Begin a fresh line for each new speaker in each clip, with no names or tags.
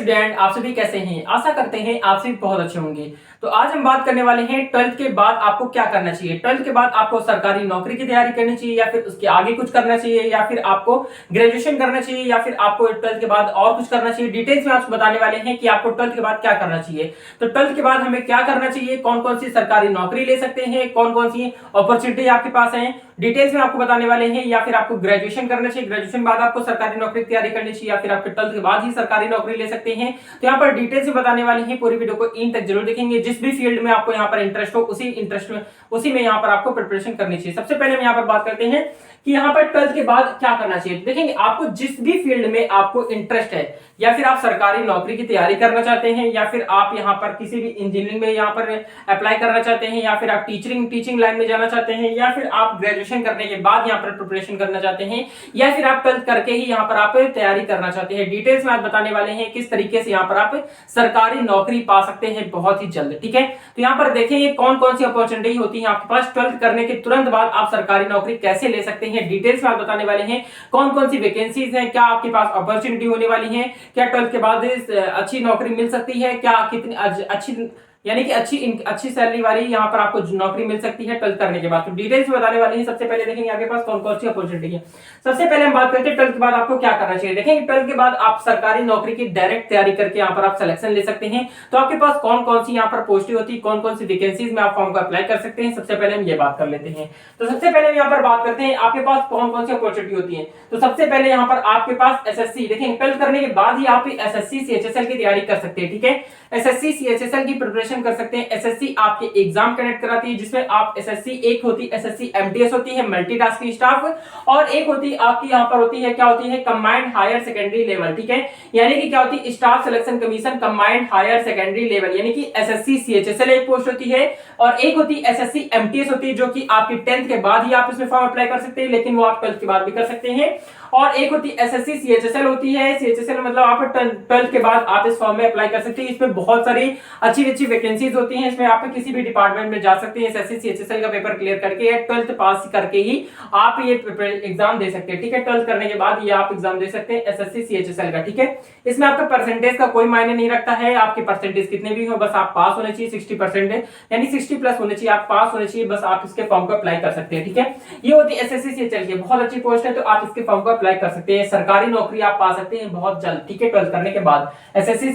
Student, आप सभी कैसे हैं? आशा करते हैं आप सभी बहुत अच्छे होंगे। तो आज हम बात करने वाले हैं 12th के बाद आपको क्या करना चाहिए। 12th के बाद आपको सरकारी नौकरी की तैयारी करनी चाहिए या फिर उसके आगे कुछ करना चाहिए या फिर आपको ग्रेजुएशन करना चाहिए या फिर आपको 12th के बाद और कुछ करना चाहिए। डिटेल्स में आपको बताने वाले हैं कि आपको 12th के बाद क्या करना चाहिए। तो 12th के बाद हमें क्या करना चाहिए, कौन कौन सी सरकारी नौकरी ले सकते हैं, कौन कौन सी अपॉर्चुनिटी आपके पास है, डिटेल्स में आपको बताने वाले हैं। या फिर आपको ग्रेजुएशन करना चाहिए, ग्रेजुएशन बाद आपको सरकारी नौकरी की तैयारी करनी चाहिए या फिर आपके 12th के बाद ही सरकारी नौकरी ले सकते हैं। तो यहाँ पर डिटेल्स में बताने वाले हैं, पूरी वीडियो को इन तक जरूर देखेंगे। जिस भी फील्ड में आपको यहाँ पर इंटरेस्ट हो उसी में यहाँ पर आपको प्रिपरेशन करनी चाहिए। सबसे पहले हम यहाँ पर बात करते हैं कि यहाँ पर 12th के बाद क्या करना चाहिए। देखेंगे आपको जिस भी फील्ड में आपको इंटरेस्ट है या फिर आप सरकारी नौकरी की तैयारी करना चाहते हैं या फिर आप यहाँ पर किसी भी इंजीनियरिंग में यहाँ पर अप्लाई करना चाहते हैं या फिर आप टीचिंग लाइन में जाना चाहते हैं या फिर आप ग्रेजुएशन करने के बाद यहाँ पर प्रिपरेशन करना चाहते हैं या फिर आप 12th करके ही यहाँ पर आप तैयारी करना चाहते हैं, डिटेल्स में आज बताने वाले हैं किस तरीके से यहाँ पर आप सरकारी नौकरी पा सकते हैं बहुत ही जल्द। ठीक है, तो यहाँ पर देखेंगे कौन कौन सी अपॉर्चुनिटी होती है आपके पास। 12th करने के तुरंत बाद आप सरकारी नौकरी कैसे ले सकते हैं, डिटेल्स में आप बताने वाले हैं। कौन कौन सी वैकेंसीज हैं, क्या आपके पास अपॉर्चुनिटी होने वाली है, क्या 12th के बाद अच्छी नौकरी मिल सकती है, क्या कितनी अच्छी यानी कि अच्छी सैलरी वाली यहाँ पर आपको नौकरी मिल सकती है 12th करने के बाद। तो डिटेल्स में बताने वाले हैं। सबसे पहले देखेंगे आपके पास कौन कौन सी अपॉर्चुनिटी है। सबसे पहले हम बात करते हैं 12th के बाद आपको क्या करना चाहिए। देखेंगे 12th के बाद आप सरकारी नौकरी की डायरेक्ट तैयारी करके यहाँ पर आप सिलेक्शन ले सकते हैं। तो आपके पास कौन कौन सी यहाँ पर पोस्टें होती है, कौन कौन सी वैकेंसीज में आप फॉर्म को अप्लाई कर सकते हैं, सबसे पहले हम ये बात कर लेते हैं। तो सबसे पहले हम यहाँ पर बात करते हैं आपके पास कौन कौन सी अपॉर्चुनिटी होती है। तो सबसे पहले यहाँ पर आपके पास एसएससी, देखेंगे 12th करने के बाद ही आप एसएससी सीएचएसएल की तैयारी कर सकते हैं। ठीक है, एसएससी सीएचएसएल की प्रिपरेशन कर सकते हैं। एसएससी आपके एग्जाम कंडक्ट कराती है जिसमें आप एसएससी एक होती है एसएससी एमटीएस होती है मल्टीटास्किंग स्टाफ, और एक होती है आपकी यहाँ पर होती है क्या होती है कंबाइंड हायर सेकेंडरी लेवल। ठीक है, यानी कि क्या होती है staff selection commission combined higher secondary level, यानी कि एसएससी सीएचएसएल एक पोस्ट होती है और एक होती है एसएससी एमटीएस होती है जो कि आपकी 10th के बाद ही आप इसमें फॉर्म अप्लाई कर सकते हैं, लेकिन वो आप 12th के बाद भी कर सकते हैं। और एक होती है एसएससी सीएचएसएल होती है, सीएचएसएल मतलब आप 12th के बाद आप इस फॉर्म में अप्लाई कर सकते हैं। इसमें बहुत सारी अच्छी वैकेंसीज होती हैं, इसमें आप किसी भी डिपार्टमेंट में जा सकते हैं। एसएससी सीएचएसएल का पेपर क्लियर करके या 12th पास करके ही आप ये एग्जाम दे सकते हैं। ठीक है, 12th करने के बाद ये आप एग्जाम दे सकते हैं एसएससी सीएचएसएल का। ठीक है, इसमें आपका परसेंटेज का कोई मायने नहीं रखता है, आपके परसेंटेज कितने भी हो, बस आप पास होने चाहिए 60% यानी 60 प्लस होने चाहिए, आप पास होने चाहिए, बस आप इसके फॉर्म को अप्लाई कर सकते हैं। ठीक है, ये होती है एसएससी सीएचएसएल की बहुत अच्छी पोस्ट है, तो आप इसके फॉर्म को अप्लाई कर सकते हैं। सरकारी नौकरी आप पा सकते हैं बहुत जल्द। ठीक है, 12th करने के बाद एसएससी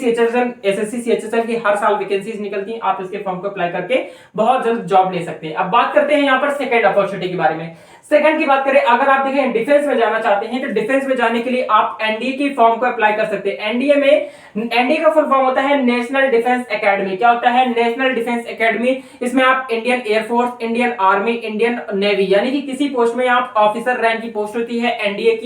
सीएचएसएल की हर साल वैकेंसीज निकलती हैं, आप इसके फॉर्म को अप्लाई करके बहुत जल्द जॉब ले सकते हैं। अब बात करते हैं यहाँ पर सेकंड अपॉर्चुनिटी के बारे में। सेकंड की बात करें, अगर आप देखें डिफेंस में जाना चाहते हैं तो डिफेंस में जाने के लिए आप एनडीए की फॉर्म को अप्लाई कर सकते हैं। एनडीए का फुल फॉर्म होता है नेशनल डिफेंस एकेडमी। क्या होता है नेशनल डिफेंस एकेडमी? इसमें आप Indian air force, Indian army, Indian navy यानी कि किसी पोस्ट में आप ऑफिसर रैंक की पोस्ट होती है एनडीए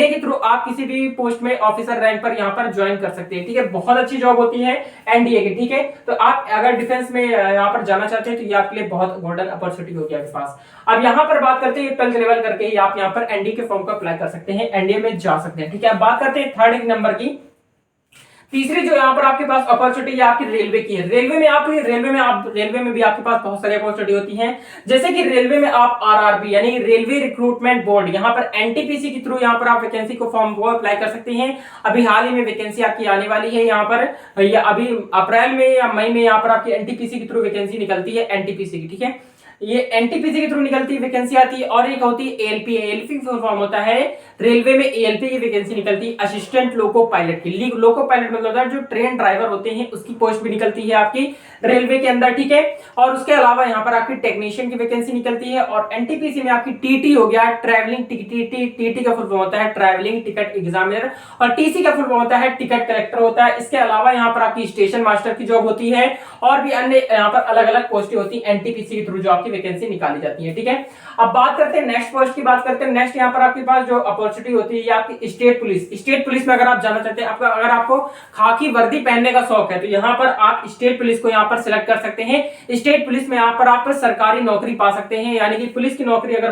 के थ्रू आप किसी भी पोस्ट में ऑफिसर रैंक पर यहाँ पर ज्वाइन कर सकते हैं। ठीक है, बहुत अच्छी जॉब होती है एनडीए की। ठीक है, तो आप अगर डिफेंस में यहाँ पर जाना चाहते हैं तो ये आपके लिए बहुत गोल्डन अपॉर्चुनिटी होगी आपके पास। अब यहाँ पर बात करते हैं 12th लेवल करके ही आप यहाँ पर एनडीए के फॉर्म को अप्लाई कर सकते हैं, एनडीए में जा सकते हैं। ठीक है, अब बात करते हैं थर्ड नंबर की। तीसरी जो यहाँ पर आपके पास अपॉर्चुनिटी है आपकी रेलवे की है। रेलवे में भी आपके पास बहुत सारी अपॉर्चुनिटी होती हैं, जैसे कि रेलवे में आप आरआरबी यानी रेलवे रिक्रूटमेंट बोर्ड, यहाँ पर एनटीपीसी के थ्रू यहाँ पर आप वैकेंसी को फॉर्म को अप्लाई कर सकते हैं। अभी हाल ही में वैकेंसी आपकी आने वाली है यहाँ पर, या अभी अप्रैल में या मई में यहाँ पर आपकी एनटीपीसी के थ्रू वैकेंसी निकलती है एनटीपीसी की। ठीक है, ये एनटीपीसी के थ्रू निकलती है वैकेंसी आती है। और एक होती है एएलपी। एएलपी फुल फॉर्म होता है रेलवे में एएलपी की वैकेंसी निकलती है असिस्टेंट लोको पायलट की। लोको पायलट मतलब होता है जो ट्रेन ड्राइवर होते हैं, उसकी पोस्ट भी निकलती है आपकी रेलवे के अंदर। ठीक है, और उसके अलावा यहाँ पर आपकी टेक्नीशियन की वैकेंसी निकलती है। और एनटीपीसी में आपकी टीटी हो गया, ट्रैवलिंग टीटी का फुल फॉर्म होता है ट्रैवलिंग टिकट एग्जामिनर, और टीसी का फुल फॉर्म होता है टिकट कलेक्टर होता है। इसके अलावा यहाँ पर आपकी स्टेशन मास्टर की जॉब होती है और भी अन्य यहाँ पर अलग अलग पोस्टें होती है एनटीपीसी के थ्रू जो आपकी वैकेंसी निकाली जाती है। ठीक है, अब बात करते हैं नेक्स्ट पोस्ट की बात करते हैं। नेक्स्ट यहाँ पर आपके पास जो अपॉर्चुनिटी होती है आपकी स्टेट पुलिस में अगर आप जाना चाहते हैं, अगर आपको खाकी वर्दी पहनने का शौक है तो यहाँ पर आप स्टेट पुलिस को यहाँ पर सिलेक्ट कर सकते हैं। स्टेट पुलिस में यहाँ पर आप सरकारी नौकरी पा सकते हैं, यानी कि पुलिस की नौकरी अगर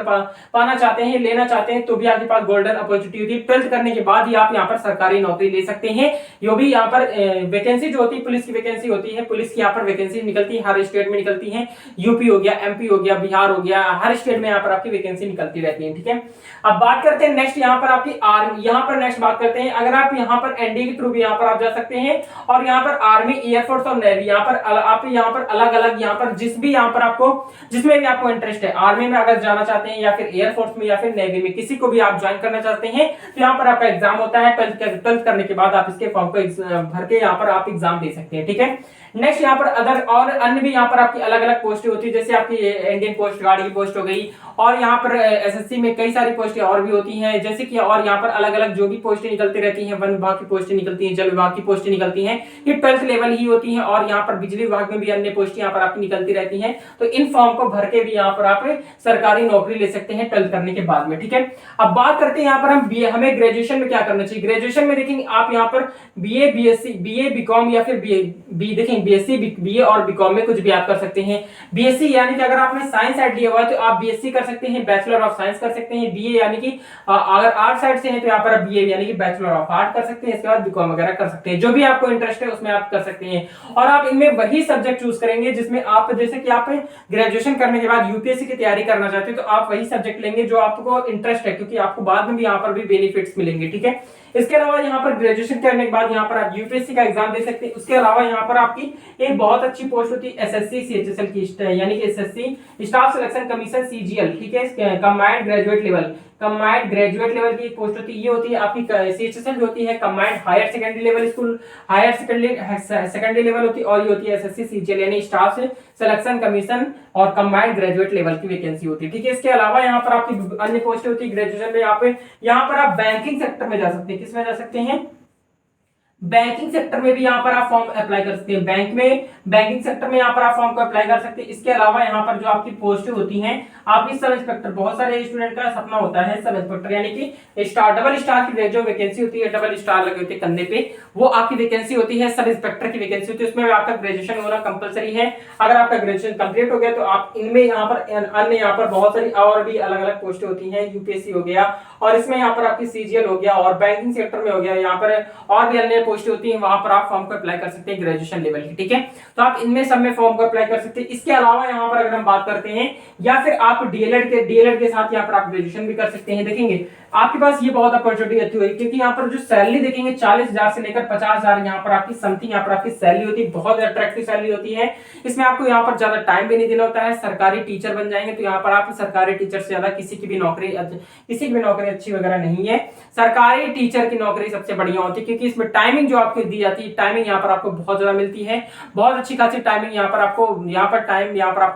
पाना चाहते हैं, लेना चाहते हैं तो भी आपके पास गोल्डन अपॉर्चुनिटी होती है। 12th करने के बाद ही आप यहाँ पर सरकारी नौकरी ले सकते हैं। जो भी यहाँ पर वैकेंसी जो होती है पुलिस की वैकेंसी होती है, पुलिस की यहाँ पर वैकेंसी निकलती है, हर स्टेट में निकलती है। यूपी हो गया, यूपी हो गया, बिहार हो गया, हर स्टेट में यहाँ पर आपकी वैकेंसी निकलती रहती है। ठीक है, अब बात करते हैं नेक्स्ट यहाँ पर आपकी आर्मी, यहाँ पर नेक्स्ट बात करते हैं, अगर आप यहाँ पर एनडीए के थ्रू भी यहाँ पर आप जा सकते हैं, और यहाँ पर आर्मी, एयरफोर्स और नेवी यहाँ पर आप यहाँ पर अलग अलग यहाँ पर जिस भी यहाँ पर आपको जिसमें भी आपको इंटरेस्ट है, आर्मी में अगर जाना चाहते हैं या फिर एयरफोर्स में या फिर नेवी में, किसी को भी आप ज्वाइन करना चाहते हैं तो यहाँ पर आपका एग्जाम होता है। 12th करने के बाद आप इसके फॉर्म को भर के यहाँ पर आप एग्जाम दे सकते हैं। ठीक है, नेक्स्ट यहाँ पर अदर और अन्य भी यहाँ पर आपकी अलग अलग पोस्टें होती है, जैसे आपकी इंडियन कोस्ट गार्ड की पोस्ट हो गई, और यहाँ पर एसएससी में कई सारी पोस्टें और भी होती हैं, जैसे कि और यहाँ पर अलग अलग जो भी पोस्टें निकलती रहती हैं, वन विभाग की पोस्टें निकलती हैं, जल विभाग की पोस्टें निकलती हैं, ये 12th लेवल ही होती हैं, और यहाँ पर बिजली विभाग में भी अन्य पोस्टें यहाँ पर आपकी निकलती रहती हैं। तो इन फॉर्म को भर के भी यहाँ पर आप सरकारी नौकरी ले सकते हैं 12th करने के बाद में। ठीक है, अब बात करते हैं यहाँ पर हमें ग्रेजुएशन में क्या करना चाहिए। ग्रेजुएशन में देखेंगे आप यहाँ पर बीए, बीएससी, बीए, बीकॉम या फिर देखेंगे बीएससी, बीए और बीकॉम में कुछ भी आप कर सकते हैं। बीएससी यानी कि अगर आपने साइंस साइड लिया हुआ है तो आप बीएससी कर सकते हैं, बैचलर ऑफ साइंस कर सकते हैं। बीए यानी कि अगर आर्ट साइड से है तो यहाँ पर आप बीए यानी कि बैचलर ऑफ आर्ट कर सकते हैं, इसके बाद बीकॉम वगैरह कर सकते हैं, जो भी आपको इंटरेस्ट है उसमें आप कर सकते हैं। और आप इनमें वही सब्जेक्ट चूज करेंगे जिसमें आप, जैसे कि आप ग्रेजुएशन करने के बाद यूपीएससी की तैयारी करना चाहते हैं तो आप वही सब्जेक्ट लेंगे जो आपको इंटरेस्ट है, क्योंकि आपको बाद में भी यहाँ पर भी बेनिफिट्स मिलेंगे। ठीक है, इसके अलावा यहाँ पर ग्रेजुएशन करने के बाद यहाँ पर आप यूपीएससी का एग्जाम दे सकते हैं। उसके अलावा यहाँ पर आपकी एक बहुत अच्छी पोस्ट होती है एसएससी सीएचएसएल की, यानी कि SSC staff selection commission CGL. ठीक है, combined graduate level, combined graduate level की पोस्ट होती है, ये होती है आपकी सीएचएसएल जो होती है combined higher secondary level school, higher secondary level होती है, और ये होती है एसएससी सीजीएल यानी स्टाफ सिलेक्शन कमीशन और कंबाइंड ग्रेजुएट लेवल की वैकेंसी होती है। ठीक है, इसके अलावा यहाँ पर आपकी अन्य पोस्ट होती है ग्रेजुएशन में, यहाँ पर आप बैंकिंग सेक्टर में जा सकते हैं। किसमें जा सकते हैं? बैंकिंग सेक्टर में भी यहाँ पर आप फॉर्म अप्लाई कर सकते हैं। बैंकिंग सेक्टर में यहाँ पर आप फॉर्म को अप्लाई कर सकते हैं। इसके अलावा यहाँ पर जो आपकी पोस्ट होती हैं, आपकी सब इंस्पेक्टर, बहुत सारे स्टूडेंट का सपना होता है सब इंस्पेक्टर, यानी कि डबल स्टार की जो वैकेंसी होती है, डबल स्टार लगे होते हैं कंधे पे, वो आपकी वैकेंसी होती है, सब इंस्पेक्टर की वैकेंसी होती है। उसमें आपका ग्रेजुएशन होना कंपलसरी है। अगर आपका ग्रेजुएशन कंप्लीट हो गया तो आप इनमें यहाँ पर अन्य यहाँ पर बहुत सारी और भी अलग अलग पोस्टें होती हैं, यूपीएससी हो गया, और इसमें यहाँ पर आपकी सीजीएल हो गया, और बैंकिंग सेक्टर में हो गया, यहाँ पर और भी अन्य पोस्टें होती हैं, वहां पर आप फॉर्म को अप्लाई कर सकते हैं ग्रेजुएशन लेवल की। ठीक है, तो आप इनमें सब में फॉर्म को अप्लाई कर सकते हैं। इसके अलावा यहाँ पर अगर हम बात करते हैं, या फिर आप डीएलएड के साथ यहाँ पर आप ग्रेजुएशन भी कर सकते हैं। देखेंगे आपके पास ये बहुत अपॉर्चुनिटी अच्छी हुई, क्योंकि यहाँ पर जो सैलरी देखेंगे 40,000 से लेकर 50,000 यहाँ पर आपकी समथिंग यहाँ पर आपकी सैलरी होती है, बहुत अट्रैक्टिव सैलरी होती है। इसमें आपको यहाँ पर ज्यादा टाइम भी नहीं देना होता है, सरकारी टीचर बन जाएंगे तो यहाँ पर आप सरकारी टीचर से ज्यादा किसी की भी नौकरी अच्छी वगैरह नहीं है, सरकारी टीचर की नौकरी सबसे बढ़िया होती है, क्योंकि इसमें टाइमिंग जो आपकी दी जाती है, टाइमिंग यहाँ पर आपको बहुत ज्यादा मिलती है, बहुत अच्छी खासी टाइमिंग यहाँ पर आपको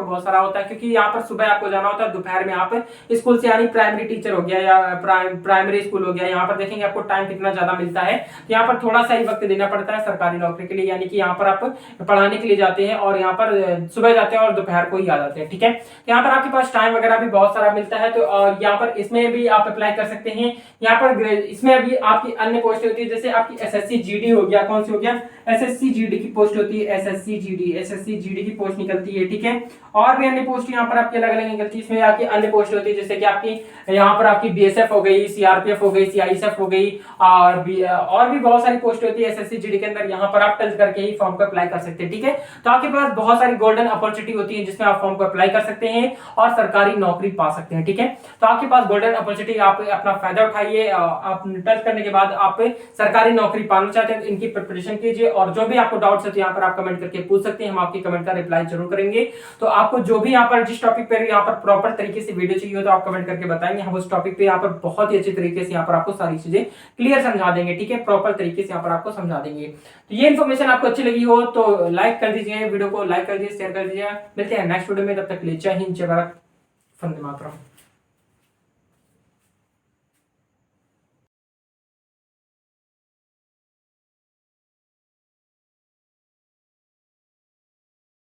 बहुत सारा होता है, क्योंकि यहाँ पर सुबह आपको जाना होता है, दोपहर में आप स्कूल से, यानी प्राइमरी टीचर हो गया या प्राइमरी स्कूल हो गया, यहाँ पर देखेंगे आपको टाइम कितना ज्यादा मिलता है। यहाँ पर थोड़ा सा ही वक्त देना पड़ता है सरकारी नौकरी के लिए, यानी कि यहाँ पर आप पढ़ाने के लिए जाते हैं और यहाँ पर सुबह जाते हैं और दोपहर को ही आ जाते हैं। ठीक है, यहाँ पर आपके पास टाइम वगैरह भी बहुत सारा मिलता है, तो और यहाँ पर इसमें भी आप अप्लाई कर सकते हैं। यहाँ पर इसमें अभी आपकी अन्य पोस्ट होती है, जैसे आपकी एसएससी जीडी हो गया, कौन सी हो गया, एसएससी जीडी की पोस्ट होती है, एसएससी जीडी की पोस्ट निकलती है। ठीक है, और भी अन्य पोस्ट यहाँ पर आपकी अलग अलग निकलती है। इसमें आपकी अन्य पोस्ट होती है, जैसे कि आपकी यहाँ पर आपकी बीएसएफ हो गई, सीआरपीएफ हो गई, सीआईएसएफ हो गई, और भी बहुत सारी पोस्ट होती है एसएससी जीडी के अंदर। यहाँ पर आप टच करके ही फॉर्म को अप्लाई कर सकते हैं। ठीक है, तो आपके पास बहुत सारी गोल्डन अपॉर्चुनिटी होती है जिसमें आप फॉर्म को अप्लाई कर सकते हैं और सरकारी नौकरी पा सकते हैं। ठीक है, तो आपके पास गोल्डन अपॉर्चुनिटी, आप अपना फायदा उठाइए। आप टच करने के बाद आप सरकारी नौकरी पाना चाहते हैं तो इनकी प्रिपरेशन कीजिए, और जो भी आपको डाउट्स है तो यहाँ पर आप कमेंट करके पूछ सकते हैं, हम आपकी कमेंट का रिप्लाई जरूर करेंगे। तो आपको जो भी यहाँ पर जिस टॉपिक पर यहाँ पर प्रॉपर तरीके से वीडियो चाहिए हो तो आप कमेंट करके बताएंगे, हम उस टॉपिक पे यहाँ पर बहुत ही अच्छे तरीके से यहाँ पर आपको सारी चीजें क्लियर समझा देंगे। ठीक है, प्रॉपर तरीके से यहाँ पर आपको समझा देंगे। तो ये इन्फॉर्मेशन आपको अच्छी लगी हो तो लाइक कर दीजिए, वीडियो को लाइक कर दीजिए, शेयर कर दीजिए। मिलते हैं नेक्स्ट वीडियो में, तब तक के लिए जय हिंद, जय भारत, वंदे मातरम।